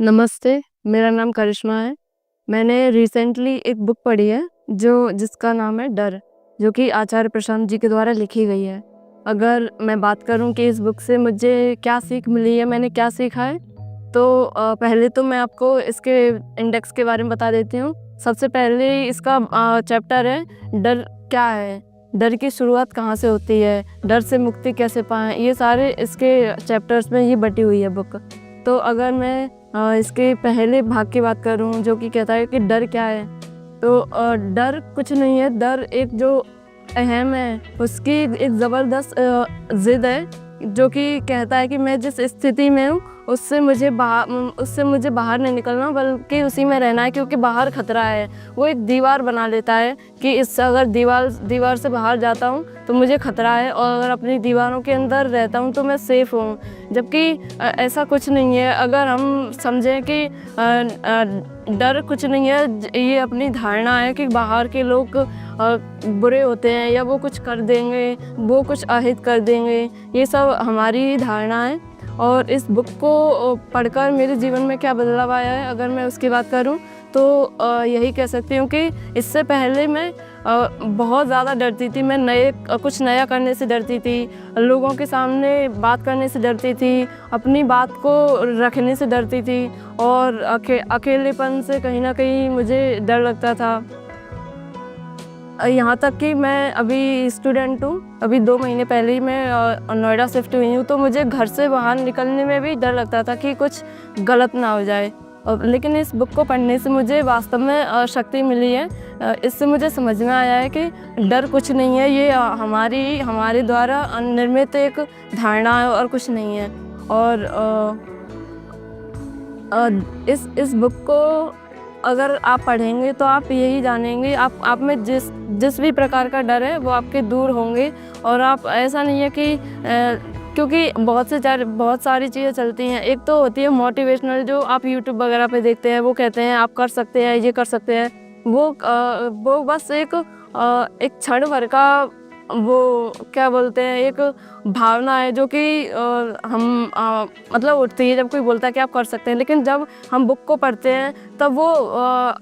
नमस्ते, मेरा नाम करिश्मा है। मैंने रिसेंटली एक बुक पढ़ी है जिसका नाम है डर, जो कि आचार्य प्रशांत जी के द्वारा लिखी गई है। अगर मैं बात करूं कि इस बुक से मुझे क्या सीख मिली है, मैंने क्या सीखा है, तो पहले तो मैं आपको इसके इंडेक्स के बारे में बता देती हूँ। सबसे पहले इसका चैप्टर है डर क्या है, डर की शुरुआत कहाँ से होती है, डर से मुक्ति कैसे पाएँ, ये सारे इसके चैप्टर्स में ये बटी हुई है बुक। तो अगर मैं इसके पहले भाग की बात करूं जो कि कहता है कि डर क्या है, तो डर कुछ नहीं है। डर एक जो अहम है, उसकी एक ज़बरदस्त ज़िद है जो कि कहता है कि मैं जिस स्थिति में हूँ उससे मुझे बाहर नहीं निकलना, बल्कि उसी में रहना है, क्योंकि बाहर खतरा है। वो एक दीवार बना लेता है कि इससे अगर दीवार से बाहर जाता हूँ तो मुझे खतरा है, और अगर अपनी दीवारों के अंदर रहता हूँ तो मैं सेफ़ हूँ। जबकि ऐसा कुछ नहीं है। अगर हम समझें कि डर कुछ नहीं है, ये अपनी धारणा है कि बाहर के लोग बुरे होते हैं, या वो कुछ कर देंगे, वो कुछ अहित कर देंगे, ये सब हमारी ही धारणा है। और इस बुक को पढ़कर मेरे जीवन में क्या बदलाव आया है, अगर मैं उसकी बात करूं तो यही कह सकती हूँ कि इससे पहले मैं बहुत ज़्यादा डरती थी। मैं कुछ नया करने से डरती थी, लोगों के सामने बात करने से डरती थी, अपनी बात को रखने से डरती थी, और अकेलेपन से कहीं ना कहीं मुझे डर लगता था। यहाँ तक कि मैं अभी स्टूडेंट हूँ, अभी 2 महीने पहले ही मैं नोएडा शिफ्ट हुई हूँ, तो मुझे घर से बाहर निकलने में भी डर लगता था कि कुछ गलत ना हो जाए। लेकिन इस बुक को पढ़ने से मुझे वास्तव में शक्ति मिली है। इससे मुझे समझ में आया है कि डर कुछ नहीं है, ये हमारे द्वारा निर्मित एक धारणा है और कुछ नहीं है। और इस बुक को अगर आप पढ़ेंगे तो आप यही जानेंगे, आप में जिस भी प्रकार का डर है वो आपके दूर होंगे। और आप ऐसा नहीं है कि क्योंकि बहुत सारी चीज़ें चलती हैं। एक तो होती है मोटिवेशनल, जो आप यूट्यूब वगैरह पे देखते हैं, वो कहते हैं आप कर सकते हैं, ये कर सकते हैं। वो बस एक क्षण भर का, वो क्या बोलते हैं, एक भावना है जो कि हम मतलब उठती है जब कोई बोलता है कि आप कर सकते हैं। लेकिन जब हम बुक को पढ़ते हैं तब वो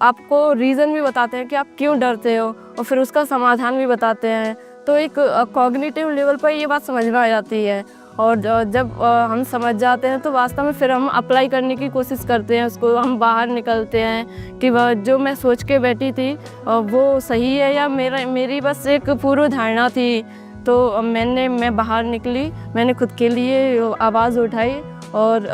आपको रीज़न भी बताते हैं कि आप क्यों डरते हो, और फिर उसका समाधान भी बताते हैं। तो एक कॉग्निटिव लेवल पर ये बात समझ में आ जाती है, और जब हम समझ जाते हैं तो वास्तव में फिर हम अप्लाई करने की कोशिश करते हैं, उसको हम बाहर निकलते हैं कि वह जो मैं सोच के बैठी थी वो सही है, या मेरी बस एक पूर्व धारणा थी। तो मैं बाहर निकली, मैंने खुद के लिए आवाज़ उठाई, और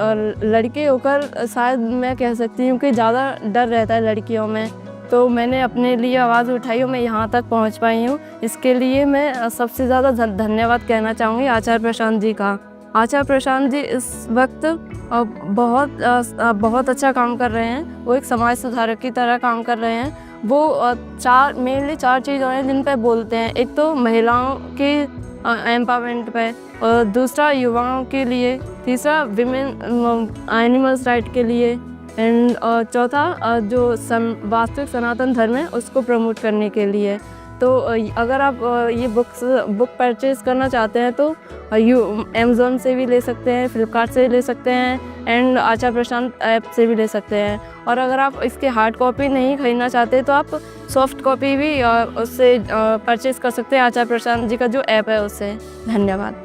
लड़के होकर शायद मैं कह सकती हूँ कि ज़्यादा डर रहता है लड़कियों में, तो मैंने अपने लिए आवाज़ उठाई और मैं यहाँ तक पहुँच पाई हूँ। इसके लिए मैं सबसे ज़्यादा धन्यवाद कहना चाहूँगी आचार्य प्रशांत जी का। आचार्य प्रशांत जी इस वक्त बहुत अच्छा काम कर रहे हैं। वो एक समाज सुधारक की तरह काम कर रहे हैं। वो मेनली 4 चीज़ें हैं जिन पर बोलते हैं। एक तो महिलाओं के एम्पावरमेंट पे, और दूसरा युवाओं के लिए, तीसरा विमेन एनिमल्स राइट के लिए, एंड चौथा जो वास्तविक सनातन धर्म है उसको प्रमोट करने के लिए। तो अगर आप ये बुक परचेज़ करना चाहते हैं तो अमेज़ॉन से भी ले सकते हैं, फ्लिपकार्ट से भी ले सकते हैं, एंड आचार्य प्रशांत ऐप से भी ले सकते हैं। और अगर आप इसकी हार्ड कॉपी नहीं खरीदना चाहते तो आप सॉफ्ट कॉपी भी उससे परचेज़ कर सकते हैं, आचार्य प्रशांत जी का जो ऐप है उससे। धन्यवाद।